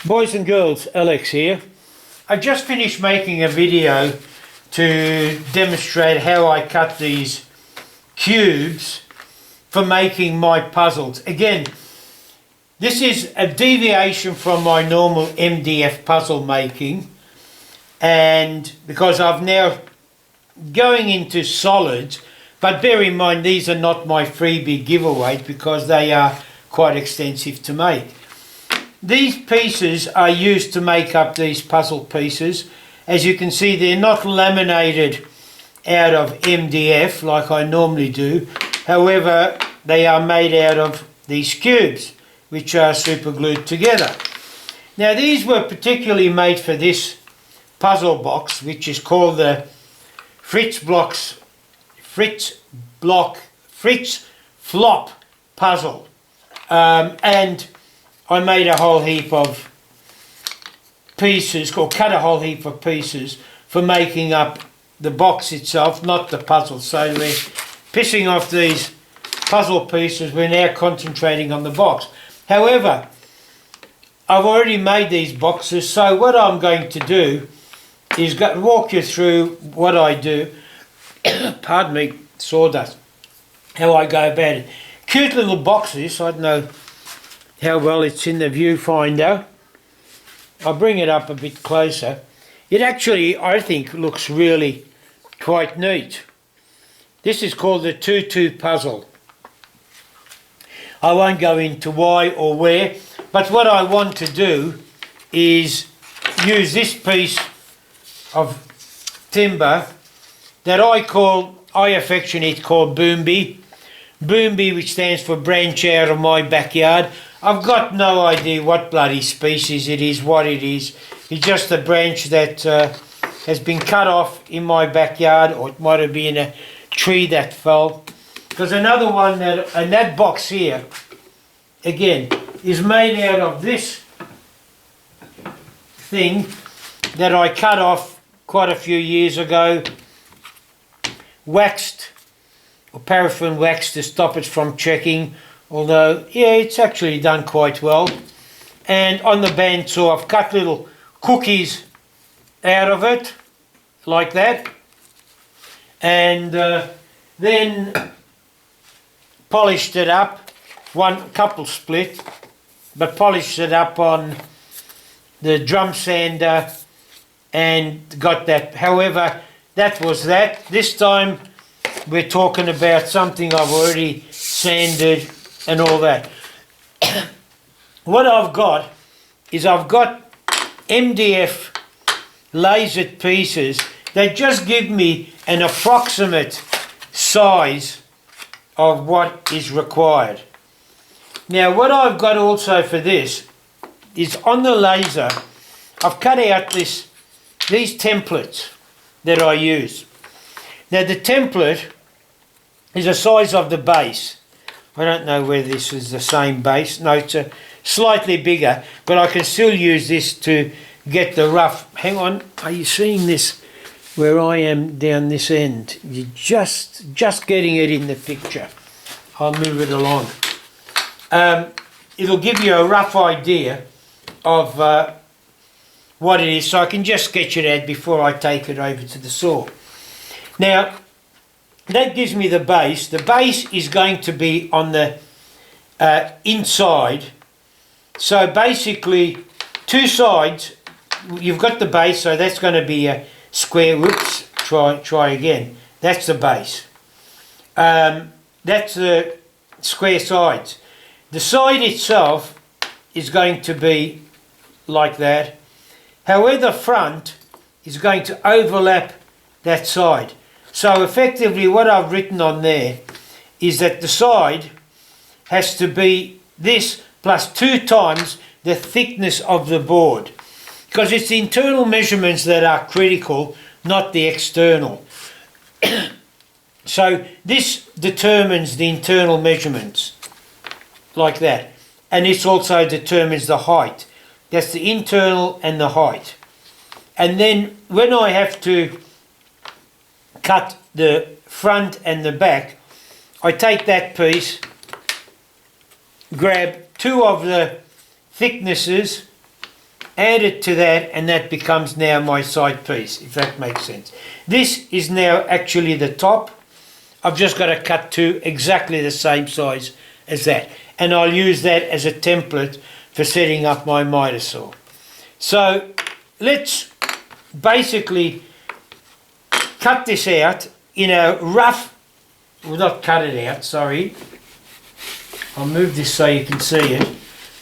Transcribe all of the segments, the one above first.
Boys and girls, Alex here. I just finished making a video to demonstrate how I cut these cubes for making my puzzles. Again, this is a deviation from my normal MDF puzzle making, and because I've now going into solids, but bear in mind these are not my freebie giveaway because they are quite extensive to make. These pieces are used to make up these puzzle pieces. As you can see, they're not laminated out of MDF like I normally do. However, they are made out of these cubes, which are super glued together. Now, these were particularly made for this puzzle box, which is called the Fritz Flop puzzle. And I made a whole heap of pieces, or cut a whole heap of pieces for making up the box itself, not the puzzle. So we're pissing off these puzzle pieces, we're now concentrating on the box. However, I've already made these boxes, so what I'm going to do is walk you through what I do. Pardon me, sawdust. How I go about it. Cute little boxes. I don't know how well it's in the viewfinder. I'll bring it up a bit closer. It actually, I think, looks really quite neat. This is called the Tutu puzzle. I won't go into why or where, but what I want to do is use this piece of timber that I affectionately call Boombi. Boombi, which stands for branch out of my backyard. I've got no idea what bloody species it is, what it is. It's just a branch that has been cut off in my backyard, or it might have been a tree that fell. Because another one, and that box here, again, is made out of this thing that I cut off quite a few years ago, waxed, or paraffin wax to stop it from checking, although, yeah, it's actually done quite well. And on the bandsaw, I've cut little cookies out of it, like that, and then polished it up, couple split, but polished it up on the drum sander and got that. However, that was that. This time we're talking about something I've already sanded and all that. What I've got is I've got MDF lasered pieces that just give me an approximate size of what is required. Now, what I've got also for this is on the laser, I've cut out these templates that I use. Now, the template is the size of the base. I don't know whether this is the same base. No, it's a slightly bigger, but I can still use this to get the rough. Hang on, are you seeing this where I am down this end? You're just getting it in the picture. I'll move it along. It'll give you a rough idea of what it is, so I can just sketch it out before I take it over to the saw. Now, that gives me the base. The base is going to be on the inside. So basically, two sides, you've got the base, so that's going to be a square. Whoops, try again. That's the base. That's the square sides. The side itself is going to be like that. However, the front is going to overlap that side. So effectively what I've written on there is that the side has to be this plus 2 times the thickness of the board, because it's the internal measurements that are critical, not the external. So this determines the internal measurements, like that. And this also determines the height. That's the internal and the height. And then when I have to cut the front and the back, I take that piece, grab 2 of the thicknesses add it to that, and that becomes now my side piece, if that makes sense. This is now actually the top. I've just got to cut to exactly the same size as that, and I'll use that as a template for setting up my mitre saw. So let's basically cut this out in a rough, well, not cut it out, sorry. I'll move this so you can see it,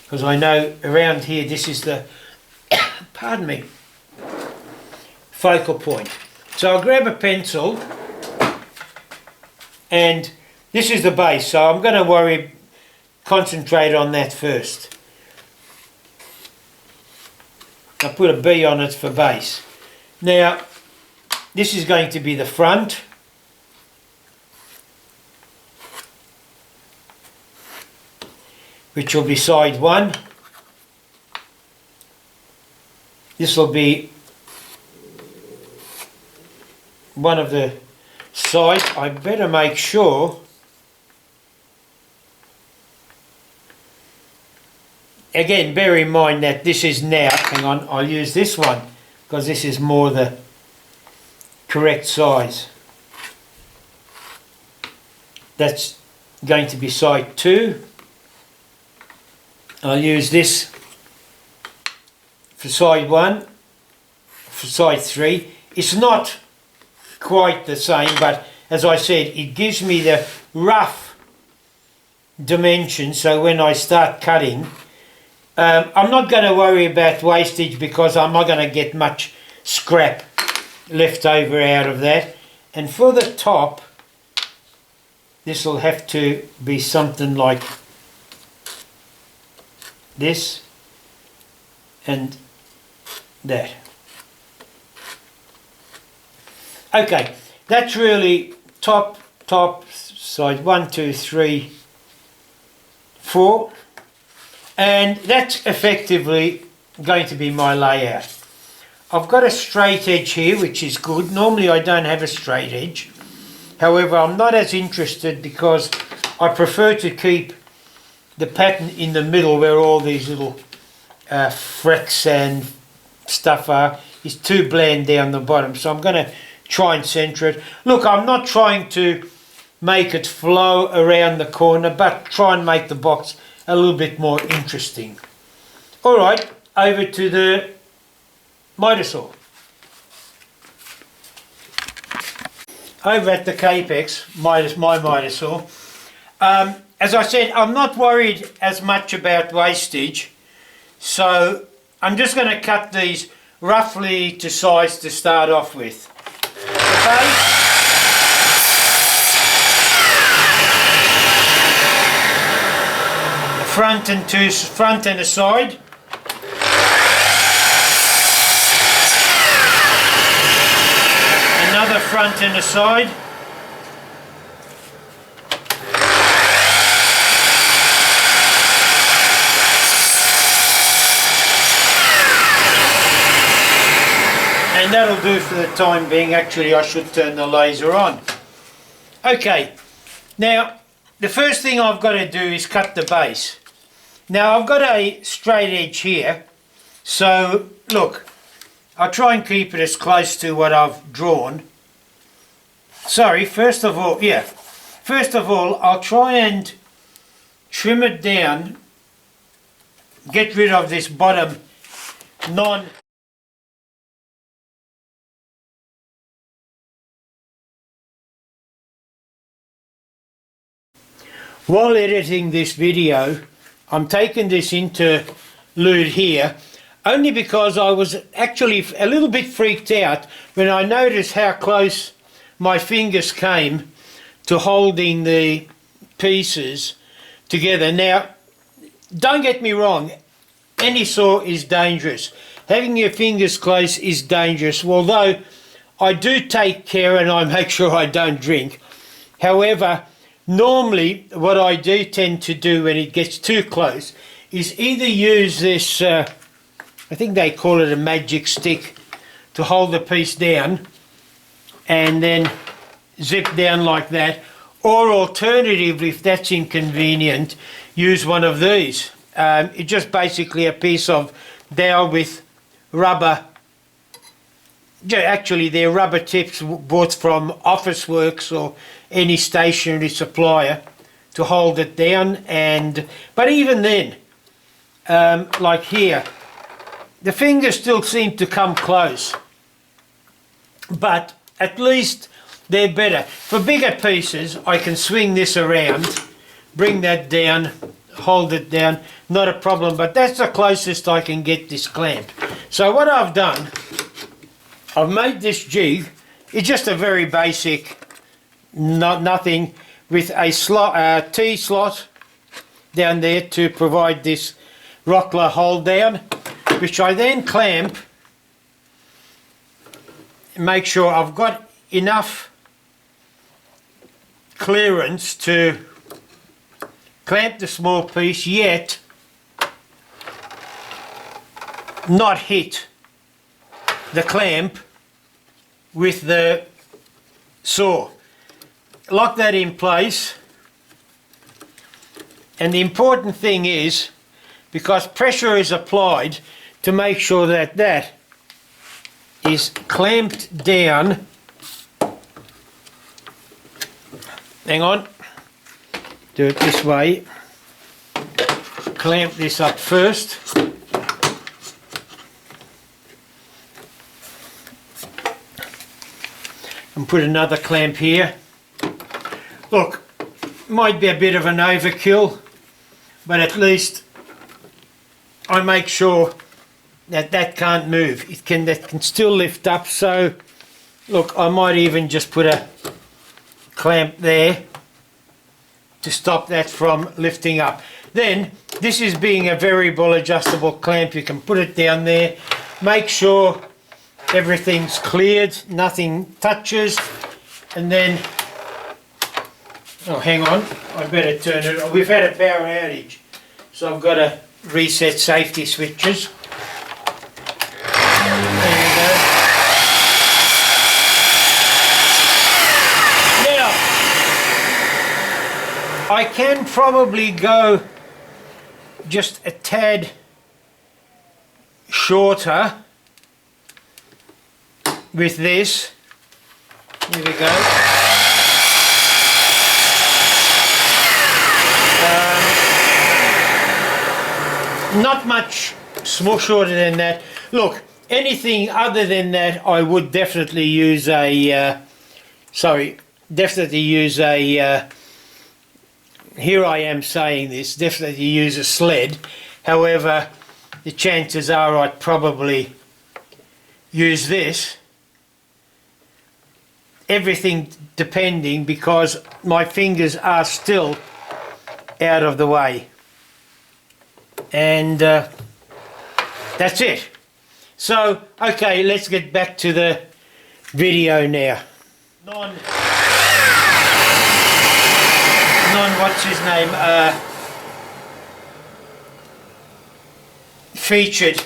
because I know around here this is the, pardon me, focal point. So I'll grab a pencil, and this is the base, so I'm going to concentrate on that first. I'll put a B on it for base. Now, this is going to be the front. Which will be side 1. This will be one of the sides. I better make sure. Again, bear in mind that this is now, hang on, I'll use this one because this is more the correct size. That's going to be side 2. I'll use this for side 1, for side 3. It's not quite the same, but as I said, it gives me the rough dimensions, so when I start cutting, I'm not going to worry about wastage because I'm not going to get much scrap left over out of that. And for the top, this will have to be something like this and that. Okay, that's really top, side 1, 2, 3, 4, and that's effectively going to be my layout. I've got a straight edge here, which is good. Normally I don't have a straight edge. However, I'm not as interested because I prefer to keep the pattern in the middle where all these little frecks and stuff are. Is too bland down the bottom, so I'm going to try and centre it. Look, I'm not trying to make it flow around the corner, but try and make the box a little bit more interesting. Alright, over to the mitre saw. Over at the Capex, my mitre saw, as I said, I'm not worried as much about wastage, so I'm just going to cut these roughly to size to start off with. Okay? Front and a side. Another front and a side. And that'll do for the time being. Actually, I should turn the laser on. Okay, now the first thing I've got to do is cut the base. Now I've got a straight edge here, so look, I'll try and keep it as close to what I've drawn. Sorry, first of all, I'll try and trim it down, get rid of this bottom non. While editing this video, I'm taking this interlude here only because I was actually a little bit freaked out when I noticed how close my fingers came to holding the pieces together. Now, don't get me wrong, any saw is dangerous. Having your fingers close is dangerous, although I do take care and I make sure I don't drink. However, normally what I do tend to do when it gets too close is either use this, I think they call it a magic stick, to hold the piece down and then zip down like that, or alternatively, if that's inconvenient, use one of these. It's just basically a piece of dowel with rubber, actually they're rubber tips bought from Officeworks or any stationery supplier to hold it down. But even then, like here, the fingers still seem to come close, but at least they're better. For bigger pieces, I can swing this around, bring that down, hold it down, not a problem, but that's the closest I can get this clamp. So what I've done, I've made this jig. It's just a very basic, nothing, with a slot, T-slot down there to provide this rockler hold down, which I then clamp, make sure I've got enough clearance to clamp the small piece, yet not hit the clamp with the saw. Lock that in place, and the important thing is, because pressure is applied, to make sure that that is clamped down. Hang on, do it this way. Clamp this up first. And put another clamp here. Look, might be a bit of an overkill, but at least I make sure that that can't move. That can still lift up. So look, I might even just put a clamp there to stop that from lifting up. Then this is being a variable adjustable clamp. You can put it down there, make sure everything's cleared, nothing touches, and then, oh hang on, I better turn it on. We've had a power outage, so I've got to reset safety switches. There we go. Now, I can probably go just a tad shorter with this. Here we go. Not much shorter than that. Look, anything other than that, I would definitely use a, here I am saying this, definitely use a sled. However, the chances are I'd probably use this. Everything depending, because my fingers are still out of the way. And that's it. So, okay, let's get back to the video now. What's his name? Featured.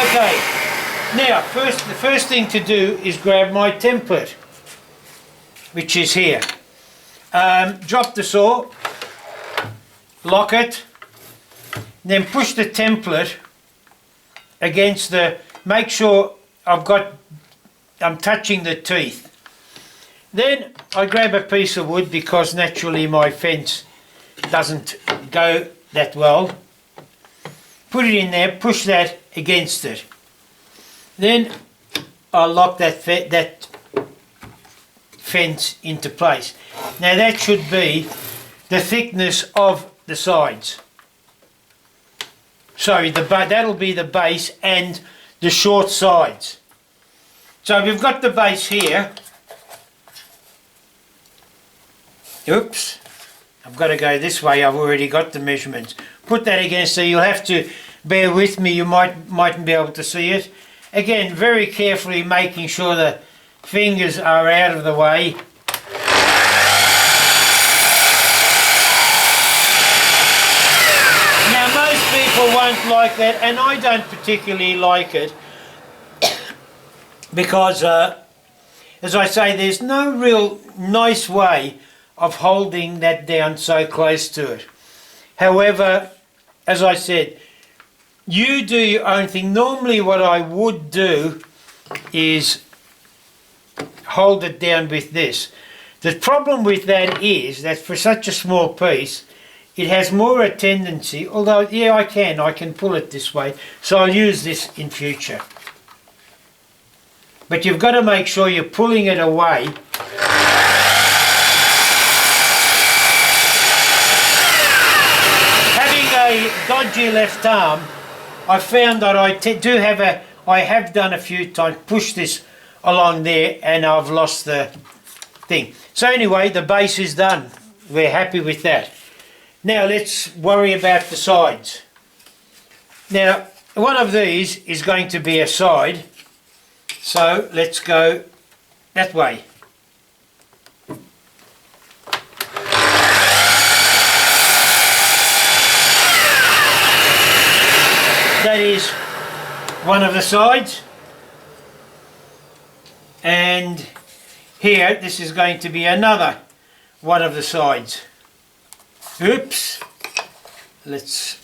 Okay, now the first thing to do is grab my template, which is here. Drop the saw, lock it, then push the template against the, make sure I'm touching the teeth. Then I grab a piece of wood, because naturally my fence doesn't go that well. Put it in there, push that against it. Then I'll lock that fence into place. Now that should be the thickness of the sides. Sorry, that'll be the base and the short sides. So we've got the base here. Oops, I've got to go this way. I've already got the measurements. Put that against, so you'll have to bear with me. You mightn't be able to see it. Again, very carefully making sure the fingers are out of the way. Now most people won't like that, and I don't particularly like it, because as I say, there's no real nice way of holding that down so close to it. However, as I said, you do your own thing. Normally what I would do is hold it down with this. The problem with that is that for such a small piece, it has more a tendency, although, yeah, I can pull it this way, so I'll use this in future. But you've got to make sure you're pulling it away. Having a dodgy left arm, I found that I have done a few times, push this along there, and I've lost the thing. So anyway, the base is done. We're happy with that. Now let's worry about the sides. Now one of these is going to be a side, so let's go that way. That is one of the sides, and here this is going to be another one of the sides. Oops, let's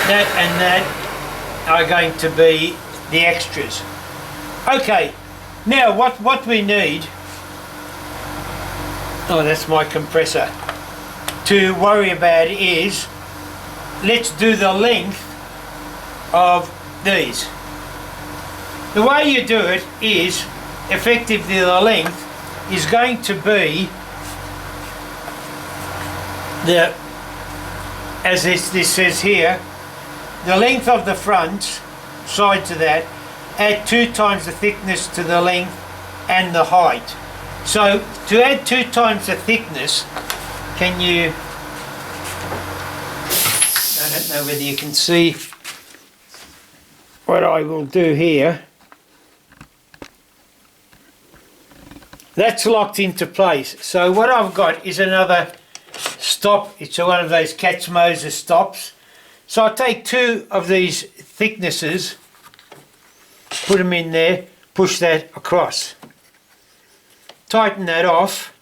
that and that are going to be the extras. Okay, now what we need, oh, that's my compressor, to worry about is, let's do the length of these. The way you do it is, effectively the length is going to be the, as this says here, the length of the front side to that, add 2 times the thickness to the length and the height. So to add 2 times the thickness, can you, I don't know whether you can see what I will do here. That's locked into place. So what I've got is another stop. It's one of those Cat's Moses stops. So I'll take 2 of these thicknesses, put them in there, push that across. Tighten that off.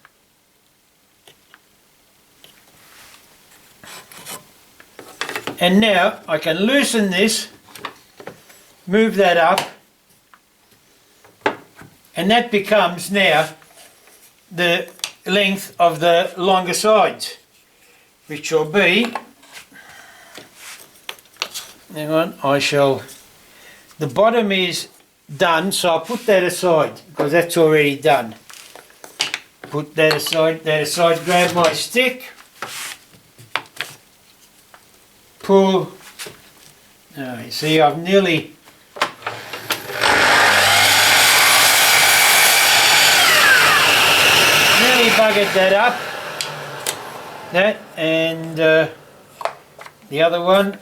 And now I can loosen this, move that up, and that becomes now the length of the longer sides, which will be, hang on, the bottom is done, so I'll put that aside because that's already done. Put that aside, grab my stick, pull. Oh, you see, I've nearly buggered that up. That and the other one.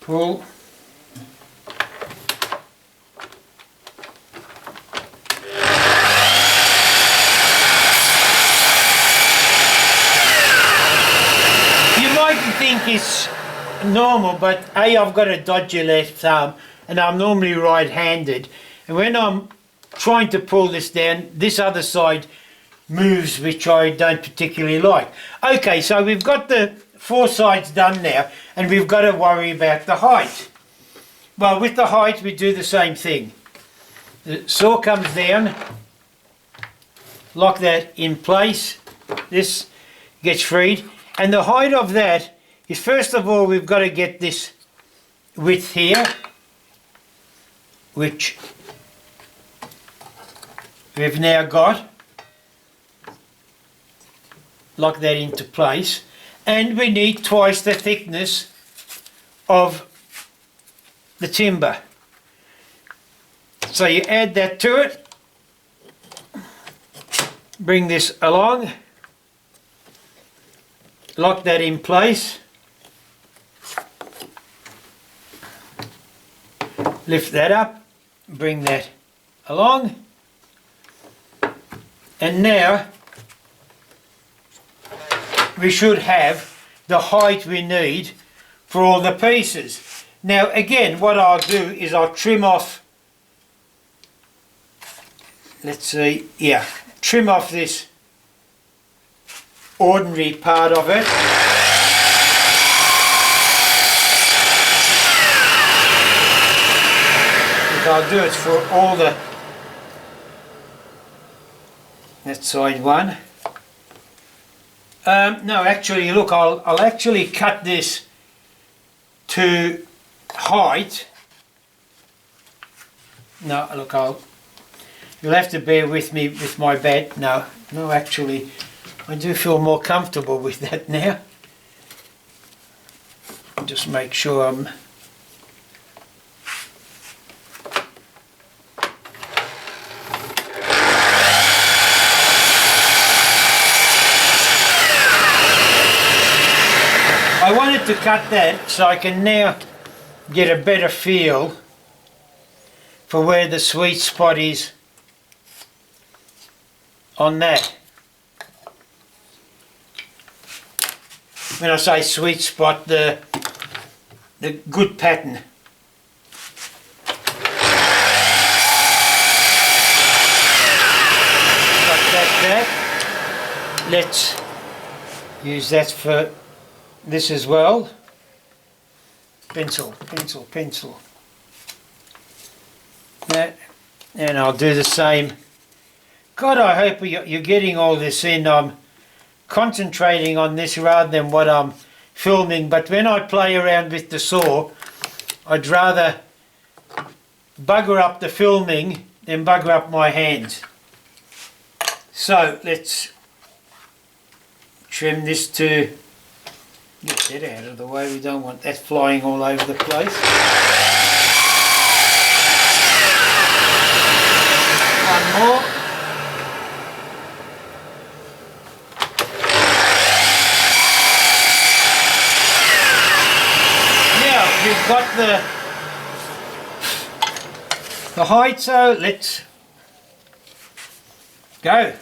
Pull. Think it's normal, but I've got a dodgy left arm and I'm normally right-handed, and when I'm trying to pull this down, this other side moves, which I don't particularly like. Okay, so we've got the 4 sides done now, and we've got to worry about the height. Well, with the height we do the same thing. The saw comes down, lock that in place, this gets freed, and the height of that is, first of all, we've got to get this width here, which we've now got. Lock that into place. And we need twice the thickness of the timber. So you add that to it. Bring this along. Lock that in place. Lift that up, bring that along, and now we should have the height we need for all the pieces. Now again, what I'll do is I'll trim off, let's see, yeah, trim off this ordinary part of it. I'll do it for all the, that side one. No, actually, look, I'll actually cut this to height. No, look, you'll have to bear with me with my bed. No, actually, I do feel more comfortable with that now. Just make sure I'm... I wanted to cut that so I can now get a better feel for where the sweet spot is on that. When I say sweet spot, the good pattern. Got that. Let's use that for this as well. Pencil. That, and I'll do the same. God, I hope you're getting all this in. I'm concentrating on this rather than what I'm filming, but when I play around with the saw, I'd rather bugger up the filming than bugger up my hands. So let's trim this to... Get that out of the way, we don't want that flying all over the place. One more. Now we've got the height, so let's go.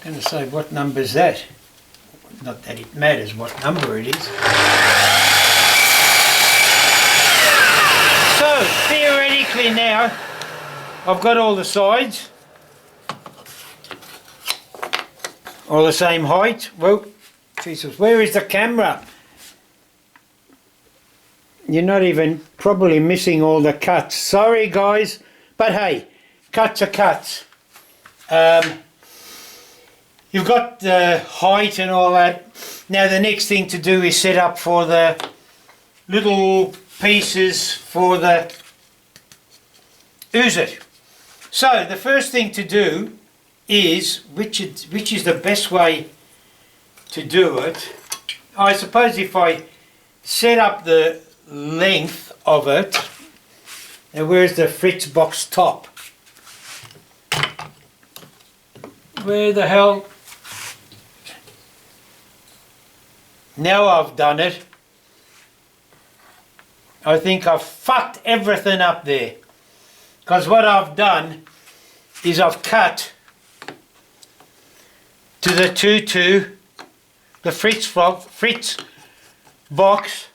Going to say, what number is that? Not that it matters what number it is. So theoretically now I've got all the sides all the same height. Well, Jesus, where is the camera? You're not even probably missing all the cuts. Sorry guys, but hey, cuts are cuts. You've got the height and all that. Now the next thing to do is set up for the little pieces for the ooze it. So the first thing to do is, which is the best way to do it, I suppose if I set up the length of it, and where's the Fritz box top? Where the hell? Now I've done it. I think I've fucked everything up there. Because what I've done is I've cut to the Tutu, the Fritz Flop, Fritz box,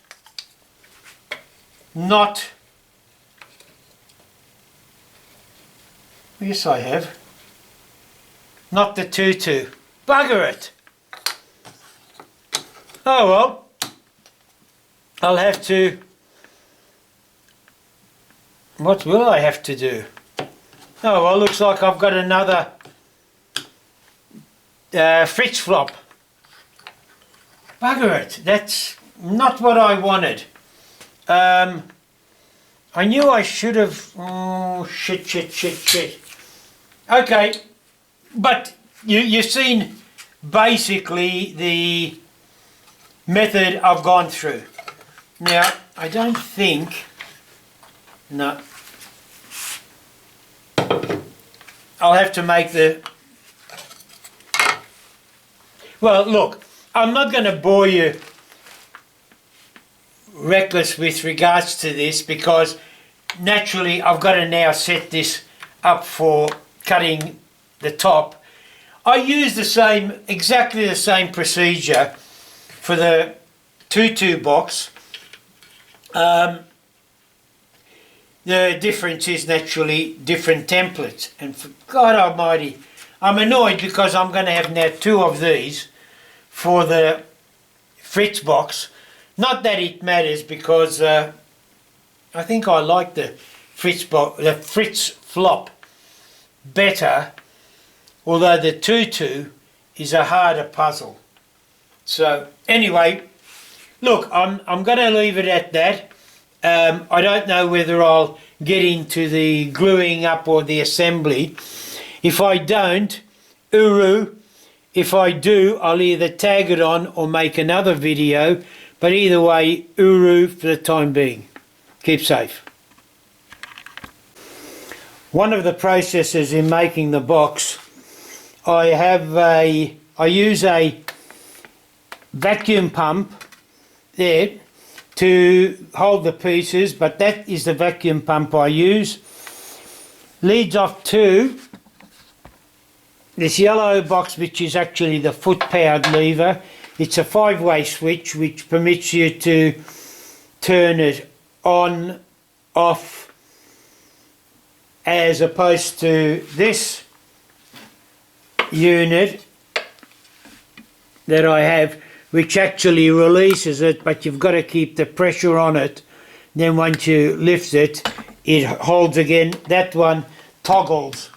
not, yes I have, not the Tutu. Bugger it. Oh well, I'll have to, what will I have to do? Oh well, looks like I've got another Fritz Flop. Bugger it, that's not what I wanted. I knew I should have, oh shit. Okay, but you've seen basically the method I've gone through. Now, I don't think No. I'll have to make the... Well, look, I'm not going to bore you reckless with regards to this, because naturally I've got to now set this up for cutting the top. I use the same, exactly the same procedure for the Tutu box. The difference is naturally different templates, and for God almighty, I'm annoyed because I'm going to have now 2 of these for the Fritz box. Not that it matters, because I think I like the Fritz Flop better, although the Tutu is a harder puzzle. So anyway, look, I'm going to leave it at that. I don't know whether I'll get into the gluing up or the assembly. If I don't, uru. If I do, I'll either tag it on or make another video. But either way, uru for the time being. Keep safe. One of the processes in making the box, I use a vacuum pump there to hold the pieces, but that is the vacuum pump I use. Leads off to this yellow box, which is actually the foot-powered lever. It's a 5-way switch which permits you to turn it on, off, as opposed to this unit that I have, which actually releases it, but you've got to keep the pressure on it. Then once you lift it, it holds again. That one toggles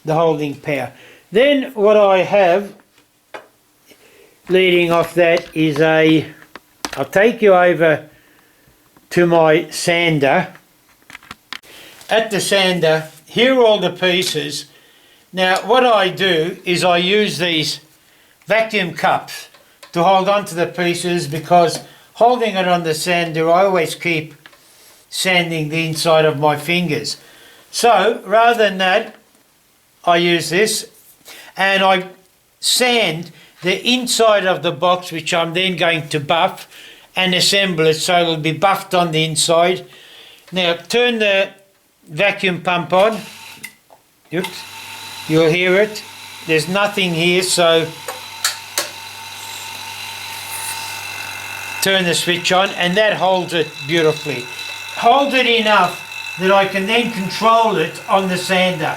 the holding power. Then what I have leading off that is I'll take you over to my sander. At the sander, here are all the pieces. Now what I do is I use these vacuum cups to hold on to the pieces, because holding it on the sander, I always keep sanding the inside of my fingers. So rather than that, I use this and I sand the inside of the box, which I'm then going to buff and assemble it so it'll be buffed on the inside. Now turn the vacuum pump on. Oops, you'll hear it. There's nothing here, so turn the switch on, and that holds it beautifully. Hold it enough that I can then control it on the sander.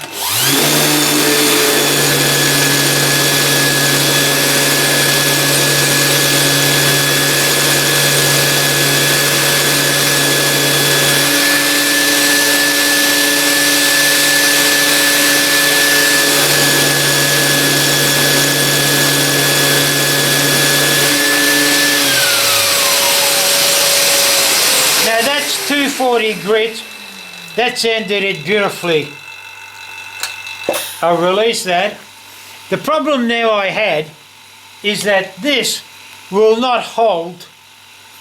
Now that's 240 grit. That's sanded it beautifully. I'll release that. The problem now I had is that this will not hold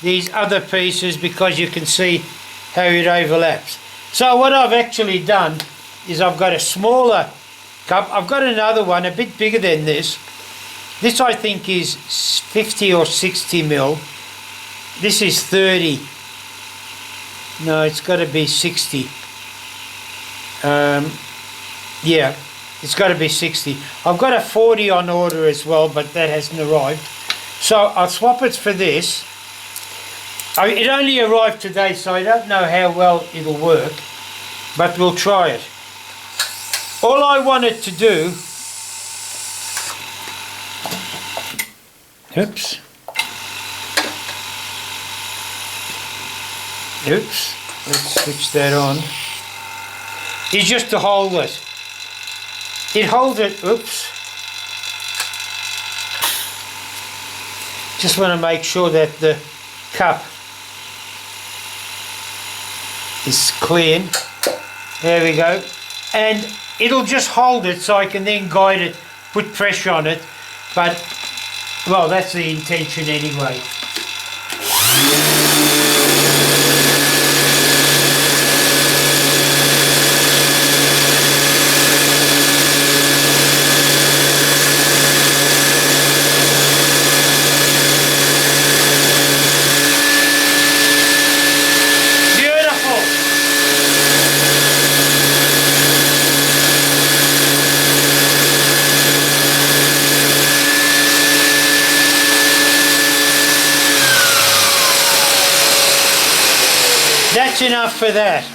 these other pieces, because you can see how it overlaps. So what I've actually done is I've got a smaller cup. I've got another one a bit bigger than this. This I think is 50 or 60 mil. This is 30. No, it's got to be 60. Yeah, it's got to be 60. I've got a 40 on order as well, but that hasn't arrived. So I'll swap it for this. It only arrived today, so I don't know how well it'll work, but we'll try it. All I wanted to do... Oops. Oops, let's switch that on. Is just to hold it. It holds it, oops. Just want to make sure that the cup is clean. There we go. And it'll just hold it so I can then guide it, put pressure on it. But, well, that's the intention anyway. Now, 2 that's enough for that.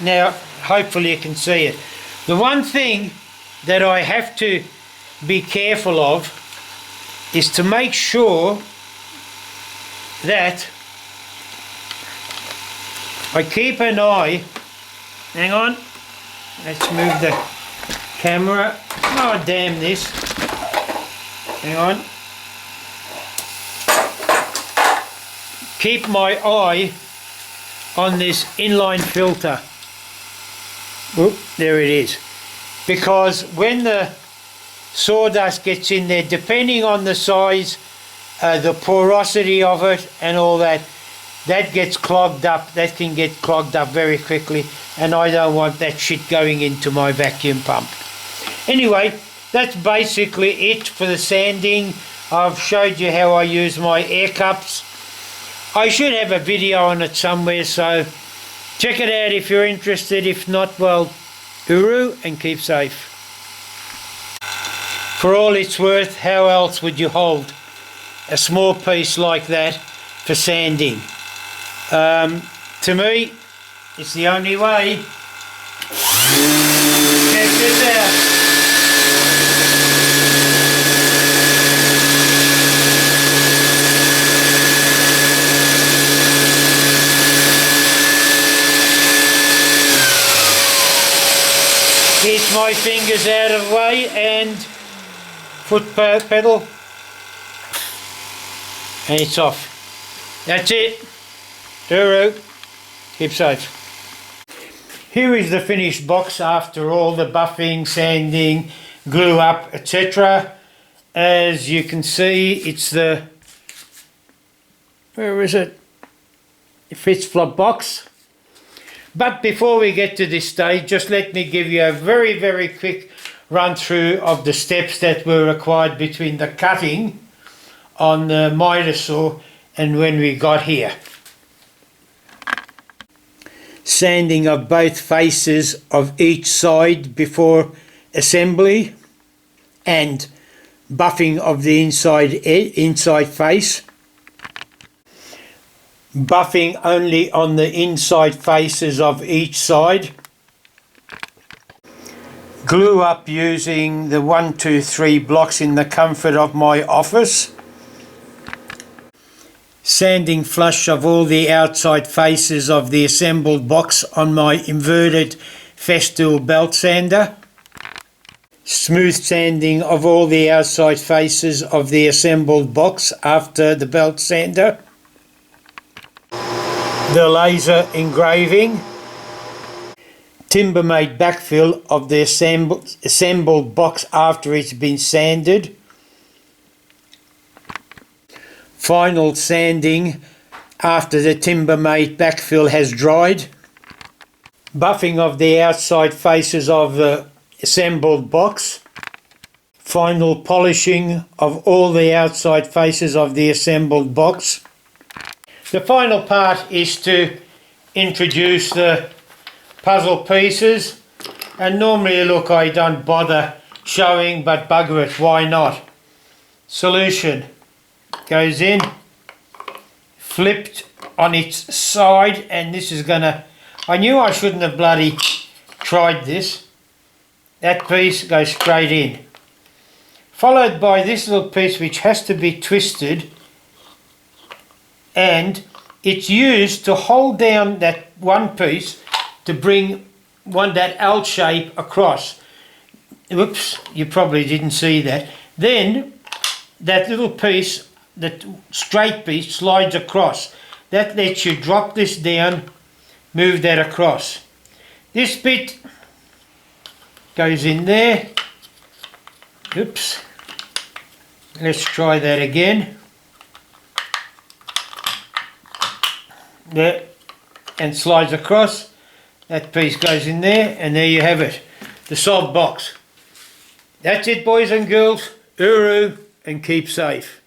Now, hopefully you can see it. The one thing that I have to be careful of is to make sure that I keep an eye. Hang on, let's move the camera. Oh, damn this. Hang on. Keep my eye on this inline filter. Oop, there it is. Because when the sawdust gets in there, depending on the size, the porosity of it and all that, that gets clogged up. That can get clogged up very quickly, and I don't want that shit going into my vacuum pump. Anyway, that's basically it for the sanding. I've showed you how I use my air cups. I should have a video on it somewhere, so check it out if you're interested. If not, well, uru and keep safe. For all it's worth, how else would you hold a small piece like that for sanding? To me, it's the only way. Check this out. Get my fingers out of the way and foot pedal, and it's off. That's it. Uru. Keep safe. Here is the finished box after all the buffing, sanding, glue up, etc. As you can see, it's the, where is it? Fritz Flop box. But before we get to this stage, just let me give you a very, very quick run through of the steps that were required between the cutting on the mitre saw and when we got here. Sanding of both faces of each side before assembly, and buffing of the inside face. Buffing only on the inside faces of each side. Glue up using the 1, 2, 3 blocks in the comfort of my office. Sanding flush of all the outside faces of the assembled box on my inverted Festool belt sander. Smooth sanding of all the outside faces of the assembled box after the belt sander. The laser engraving. Timbermade backfill of the assembled box after it's been sanded. Final sanding after the Timbermade backfill has dried. Buffing of the outside faces of the assembled box. Final polishing of all the outside faces of the assembled box. The final part is to introduce the puzzle pieces, and normally, look, I don't bother showing, but bugger it, why not? Solution goes in, flipped on its side, and this is gonna, I knew I shouldn't have bloody tried this. That piece goes straight in, followed by this little piece which has to be twisted, and it's used to hold down that one piece to bring that L shape across. Whoops, you probably didn't see that. Then that little piece, that straight piece, slides across. That lets you drop this down, move that across. This bit goes in there. Oops. Let's try that again. There, and slides across. That piece goes in there, and there you have it, the solved box. That's it, boys and girls. Uru and keep safe.